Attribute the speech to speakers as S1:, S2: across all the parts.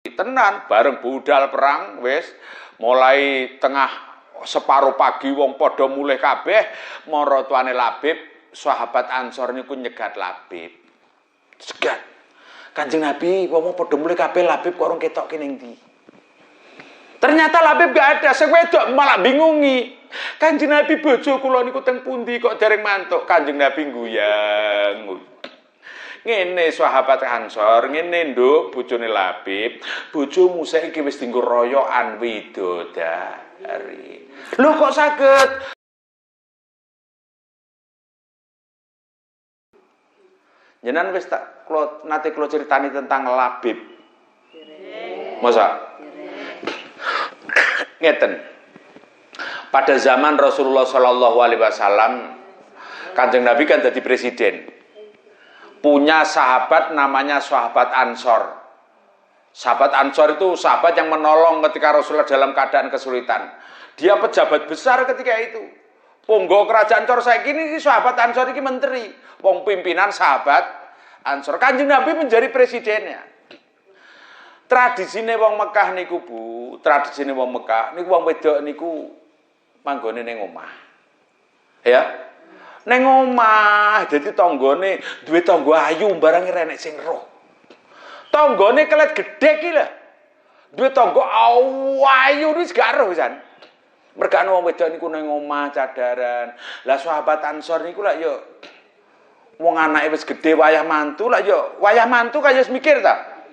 S1: tenan bareng budal perang wis mulai tengah separuh pagi wong padha mulih kabeh maratuane Labib sahabat Ansor niku nyegat Labib segat Kanjeng Nabi wong padha mulih kabeh Labib kok urung ketok kene ndi ternyata Labib gak ada sing wedok malah bingungi Kanjeng Nabi bojo kula niku teng pundi kok dereng mantuk Kanjeng Nabi guyang ngene sahabat Ansor ngene nduk bojone Labib bojomu saiki wis dienggo royokan widodari lho kok saged jenengan wis tak nate kula critani tentang Labib masa ngeten pada zaman Rasulullah Shallallahu Alaihi Wasallam Kanjeng Nabi kan jadi presiden punya sahabat namanya sahabat Ansor. Sahabat Ansor itu sahabat yang menolong ketika Rasulullah dalam keadaan kesulitan. Dia pejabat besar ketika itu. Punggo kerajaan Ansor saya gini sahabat Ansor ini menteri. Wong pimpinan sahabat Ansor. Kanjeng Nabi menjadi presidennya. Tradisine wong Mekah niku Bu, tradisine wong Mekah niku wong wedok niku manggone ning omah. Ya. Neng omah, dadi tanggane duwe tangga ayu barang renek sing roh. Tanggane kelet gedhe iki lho. Duwe tangga ayu wis gak roh pisan. Mergane wong wedok niku neng omah cadaran. Lah sahabat Ansor niku lak yo wong anake wis gedhe wayah mantu lak yo wayah mantu kaya wis mikir ta.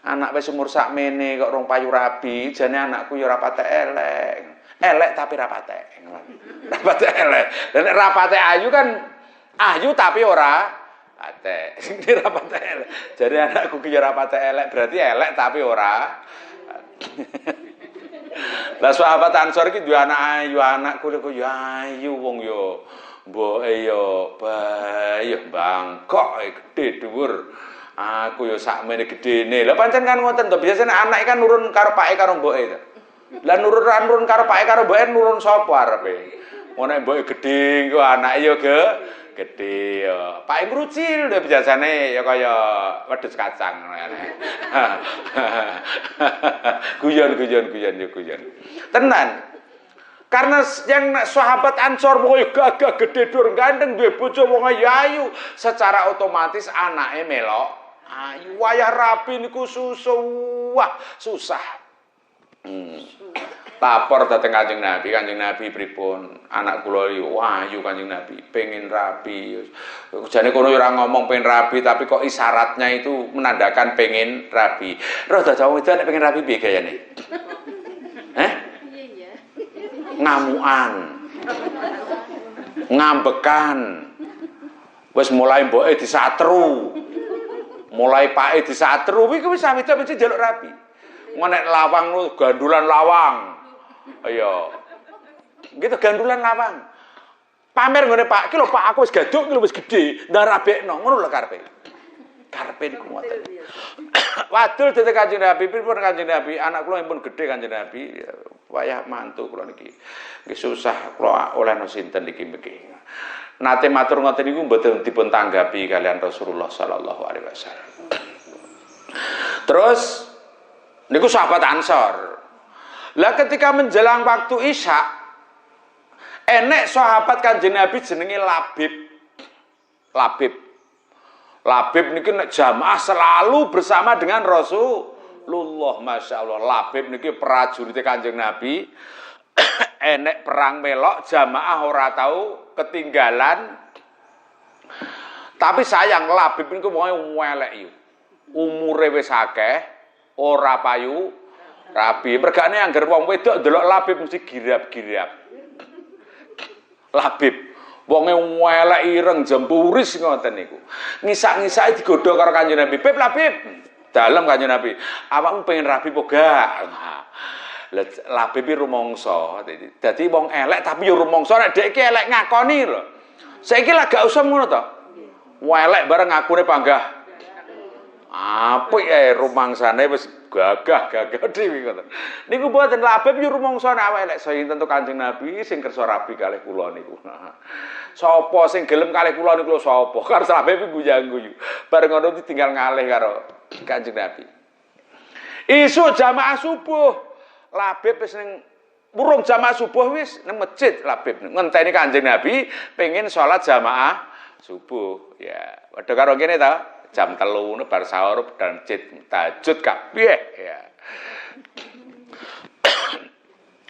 S1: Anak wis umur sakmene kok rong payu rabi, jane anakku yo ora patek elek. Elek tapi rapate. Rapate elek. Dan rapate ayu kan ayu tapi ora patek. Ini rapate elek. Jadi anakku ki rapate elek berarti elek tapi ora. Lah sahabat Ansor iki duwe anak ayu, anakku kok yo ayu wong yo mboke yo bayi bangkok gedhe dhuwur. Aku yo sakmene gedene. Lah pancen kan ngoten to, biasane anak kan nurun karo pake karo mboke to. Lah nurun karo pake karo mboke nurun sapa arepe? Nek mboke gedhe ku anake yo gedhe yo. Pake ngrucil lho biasane ya kaya wedhus kacang ngene. Guyon. Tenan. Karena yang sahabat Ansor pokoke gagah gedhe dur gandeng duwe bojo wong ayu, secara otomatis anake melok ayu. Wayah rapi niku susah. Lapor dateng Kanjeng Nabi pripun anak kula yo ayu Kanjeng Nabi pengen rapi. Jane kono ora ngomong pengen rapi tapi kok isyaratnya itu menandakan pengen rapi. Roh dadak wong wedok nek pengen rapi piye gayane? Ngamukan, ngambekan, wis mulai mboke disatru, mulai pake disatru, iki wis sawet-sawet njaluk rapi. Ngonek lawang lu gandulan lawang, ayo, gitu gandulan lawang. Pamer ngene Pak, ki lho Pak aku wis gaduk, ki lho wis gedhe, ndang rabekno, ngono lho karepe. Karepe niku ngoten. Wadul dadi Kanjeng Nabi, pripun Kanjeng Nabi, anak kula pun gedhe Kanjeng Nabi. Wayah mantu kula niki. Nggih susah kula oleh sinten niki mriki. Nate matur ngoten niku mboten dipun tanggapi kalian Rasulullah sallallahu alaihi wasallam. Terus niku sahabat Ansor. Lah ketika menjelang waktu Isya enek sahabat Kanjeng Nabi jenenge Labib niki nek jamaah selalu bersama dengan Rasulullah, Masya Allah. Labib niki prajurit Kanjeng Nabi. Enek perang melok jamaah ora tahu ketinggalan. Tapi sayang Labib niku wong elek yo. Umure wis akeh, ora payu rabi. Mergane angger wong wedok ndelok Labib mesti girap-girap. Labib wonge elek ireng jempuris ngoten niku. Ngisak-ngisake digodha karo Kanjeng Nabi. Beb Labib. Dalem Kanjeng Nabi. Awakmu pengen rabi apa gak? Labib iki rumangsa. Dadi wong elek tapi yo rumangsa nek dhek iki elek ngakoni lho. Saiki lak gak usah ngono to. Elek bareng ngakune panggah. Apik ae rumangsane wis gagah dhewe ngoten. Niku mboten Labib yo rumangsa nek awake elek saking tentu Kanjeng Nabi sing kersa rabi kalih kula niku. Sapa sing gelem kalih kula niku sapa? Karo Labib guyang-guyu. Bareng ngono tinggal ngalih karo Kanjeng Nabi. Isuk jamaah subuh. Labib wis ning burung jamaah subuh wis nang masjid Labib ngenteni Kanjeng Nabi pengen salat jamaah subuh. Ya, padha karo kene ta, jam 3 bar sahur dan masjid tahajud kabeh ya.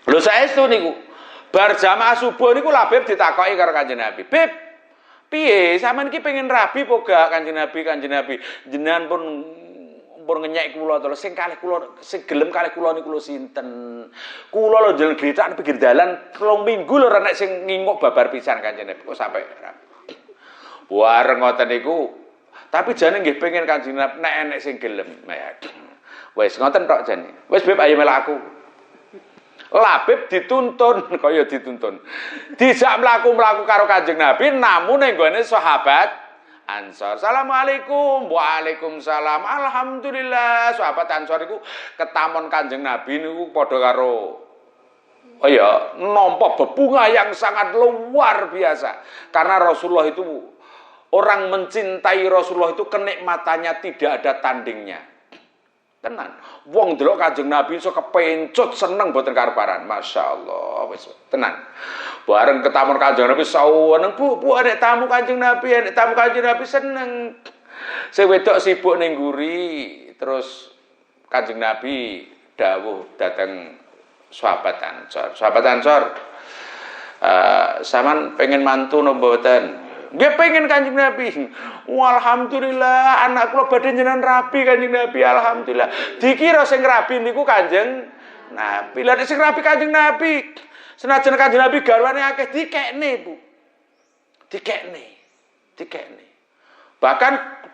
S1: Lho saestu niku. Bar jamaah subuh niku Labib ditakoki karo Kanjeng Nabi. "Bib, piye sampean iki pengen rabi apa gak Kanjeng Nabi? Kanjeng Nabi, jenengan pun ngenyek kula to, sing kalih kula sing gelem kalih kula niku lho sinten? Kula lho njenengan gritak pinggir dalan 3 minggu lho nek sing nginguk babar pisan Kanjeng Nabi. Kok sampe bareng ngoten niku. Tapi jane nggih pengen Kanjeng Nabi nek enek sing gelem. Wis ngoten tok jane. Wis Beb ayo melok aku. Labib dituntun, kaya dituntun. Dijak mlaku-mlaku karo Kanjeng Nabi namun ning gone sahabat Ansor. Assalamualaikum. Waalaikumsalam. Alhamdulillah. Sahabat Ansor iku ketamon Kanjeng Nabi niku padha karo nampa bebungah yang sangat luar biasa. Karena Rasulullah itu orang mencintai Rasulullah itu kenikmatannya tidak ada tandingnya. Tenan. Wong delok Kanjeng Nabi iso kepencut seneng boten karuparan. Masyaallah wis tenan. Bareng ketamon Kanjeng Nabi saweneng, Bu nek tamu Kanjeng Nabi, nek tamu Kanjeng Nabi seneng. Sing wedok sibuk ning nguri, terus Kanjeng Nabi dawuh dateng sahabat Ansor. Sahabat Ansor, sampean pengen mantu napa mboten? Nggih pengen Kanjeng Nabi. Alhamdulillah anak kula badhe jenengan rabi Kanjeng Nabi. Alhamdulillah. Dikira sing rabi niku Kanjeng Nabi. Lah sing rabi Kanjeng Nabi. Senajan Kanjeng Nabi garwane akeh dikekne, Bu. Dikekne. Bahkan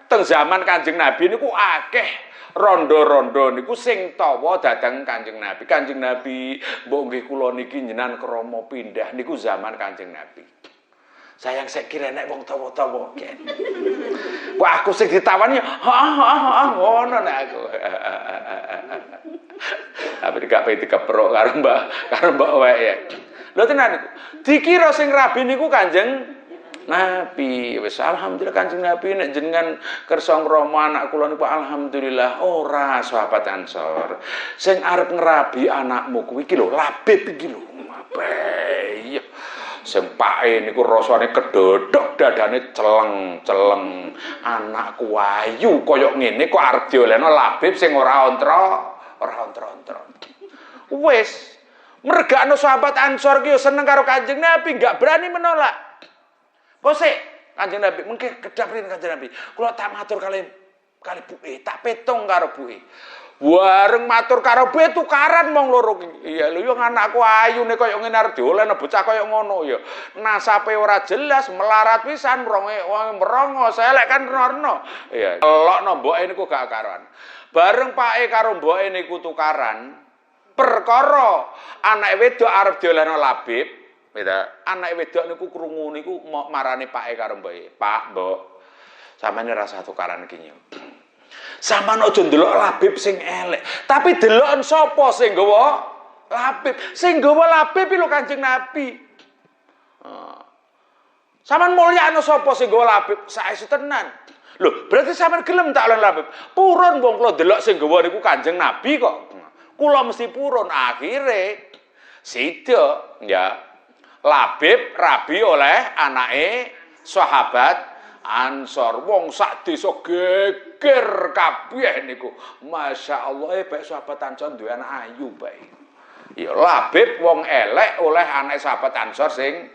S1: teng zaman Kanjeng Nabi niku akeh rondo-rondo niku sing tawa dhateng Kanjeng Nabi. Kanjeng Nabi, mbok nggih kula niki jenengan krama pindah niku zaman Kanjeng Nabi. Sayang saya kira nek wong tawa-tawa ken. Kok aku sing ditawani ngono nek aku. Tapi gak pengen dikeprok karo Mbak wae ya. Lho tenan niku. Dikira sing rabi niku Kanjeng Nabi. Wis alhamdulillah Kanjeng Nabi nek jenengan kersa ngrama anak kula niku alhamdulillah. Ora sahabat Ansor. Sing arep ngrabi anakmu kuwi iki lho Labib iki lho. Iya. Sing pake niku rasane kedodok dadane celeng-celeng. Anakku ayu kaya ngene kok arep diolehno Labib sing ora ontra. Wis mergakno sahabat Ansor ki seneng karo Kanjeng Nabi, enggak berani menolak. Kok sik Kanjeng Nabi mengke kedap rene Kanjeng Nabi. Kula tak matur kali buke, tak petung karo buke. Bareng matur karo buke tukaran mong loro ki. Iya lho yo anakku ayune kaya ngene arep diolehno bocah kaya ngono ya. Nasape ora jelas, melarat pisan merongo, selek kan reno. Iya, elokno mboke niku gak karuan. Bareng pake karo mboke niku tukaran, perkara anake wedok arep diolehno Labib, beda. Anake wedok niku krungu niku marani pake karo mboke. Pak, Mbok, sampeyan ora usah tukaran iki yo. Sampeyan aja ndelok Labib sing elek, tapi deloken sapa sing nggawa Labib? Sing nggawa Labib iki lho Kanjeng Nabi. Sampeyan mulyakno sapa sing nggawa Labib? Saestu tenan. Loh, berarti sampean gelem tak oleh Labib. Purun wong kula delok sing nggawa niku Kanjeng Nabi kok. Kula mesti purun. Akhire sida ya Labib rabi oleh anake sahabat Ansor. Wong sak desa geger kabeh niku. Masyaallah bae sahabat Ansor duwe anak ayu bae. Ya Labib wong elek oleh anake sahabat Ansor sing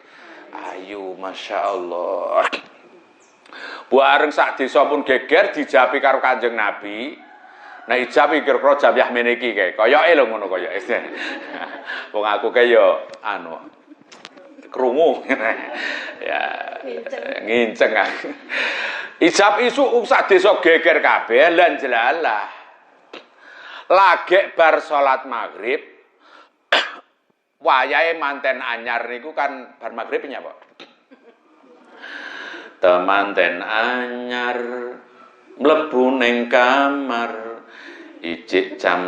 S1: ayu, masyaallah. Bareng sak desa pun geger dijapi karo Kanjeng Nabi. Nah ijab kira-kira jamiah meniki kae. Kayake lho ngono kayake. Wong aku kae yo krungu. Ya nginceng aku. Ijab isu sak desa geger kabeh lan jelalah. Lagek bar salat maghrib. Wayahe manten anyar niku kan bar maghrib nyapa? Temanten anyar mlebu ning kamar ijik jam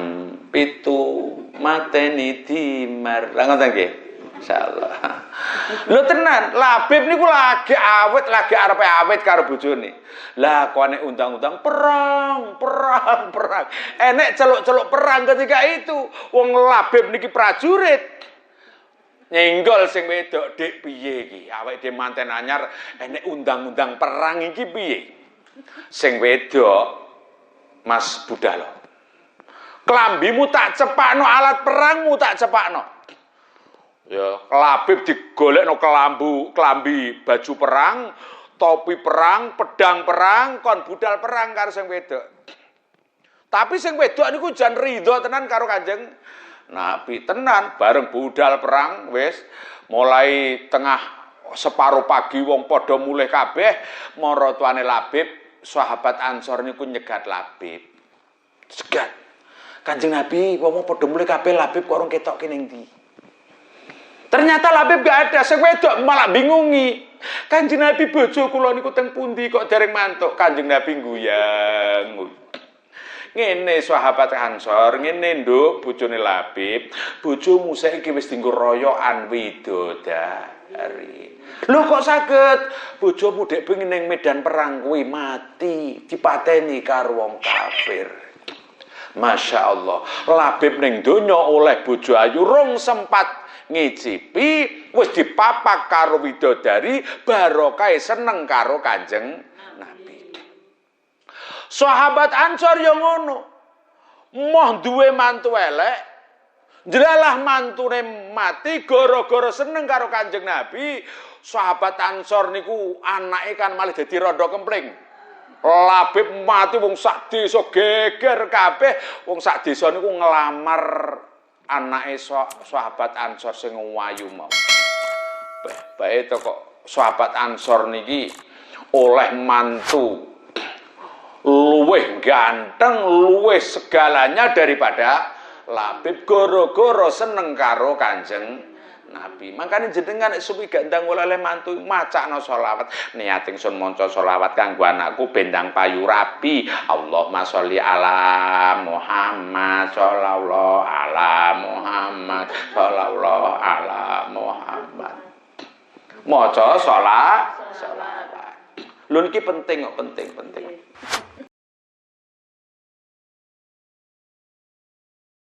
S1: 7 mateni dimar. Lah ngoten nggih. Insyaallah. Lho tenan, Labib niku lagi awet, lagi arepe awet karo bojone. Lah kok nek undang-undang perang. Enek celuk-celuk perang ketika itu. Wong Labib niki prajurit. Nyenggol sing wedok, "Dik piye iki? Awake dhewe manten anyar, enek undang-undang perang iki piye?" Sing wedok, Mas Budalo. Kelambimu tak cepakno, alat perangmu tak cepakno. Ya, Labib digolekno kelambi baju perang, topi perang, pedang perang, kon budal perang karo sing wedok. Tapi sing wedok niku jan ridho tenan karo Kanjeng Nabi tenan, bareng budal perang wis mulai tengah separuh pagi wong padha mulih kabeh mara tuane Labib, sahabat Ansor niku nyegat Labib. Segat. Kanjeng Nabi wong padha mulih kabeh Labib kok urung ketok ning ndi. Ternyata Labib gak ada, sing wedok malah bingungi. Kanjeng Nabi bojo kula niku teng pundi kok dereng mantuk. Kanjeng Nabi guyang. Ngene sahabat Ansor, ngene nduk bojone Labib, bojomu saiki wis dienggo royokan widodari. Lho kok saged bojomu dek pengen ning medan perang kuwi mati, dipateni karo wong kafir. Masya Allah, Labib ning donya oleh bojo ayu rong sempat ngicipi, wis dipapak karo widodari, barokah seneng karo Kanjeng Nabi. Sahabat Ansor yang ngono, moh duwe mantu elek, jelalah mantune mati gara-gara seneng karo Kanjeng Nabi. Sahabat Ansor niku anake kan malah dadi rondo kempling. Labib mati wong sak desa geger kabeh, wong sak desa niku ngelamar anake sahabat Ansor sing wayu mau. Bae kok sahabat Ansor niki oleh mantu luweh ganteng, luweh segalanya daripada Labib gara-gara seneng karo Kanjeng Nabi. Makanya jenengan suwi gak ndang oleh mantu macakno selawat. Niat ingsun maca selawat kanggo anakku bendang payu rabi. Allahumma sholli ala Muhammad sallallahu ala Muhammad sallallahu ala Muhammad. Maca selawat. Lho niki penting kok, penting.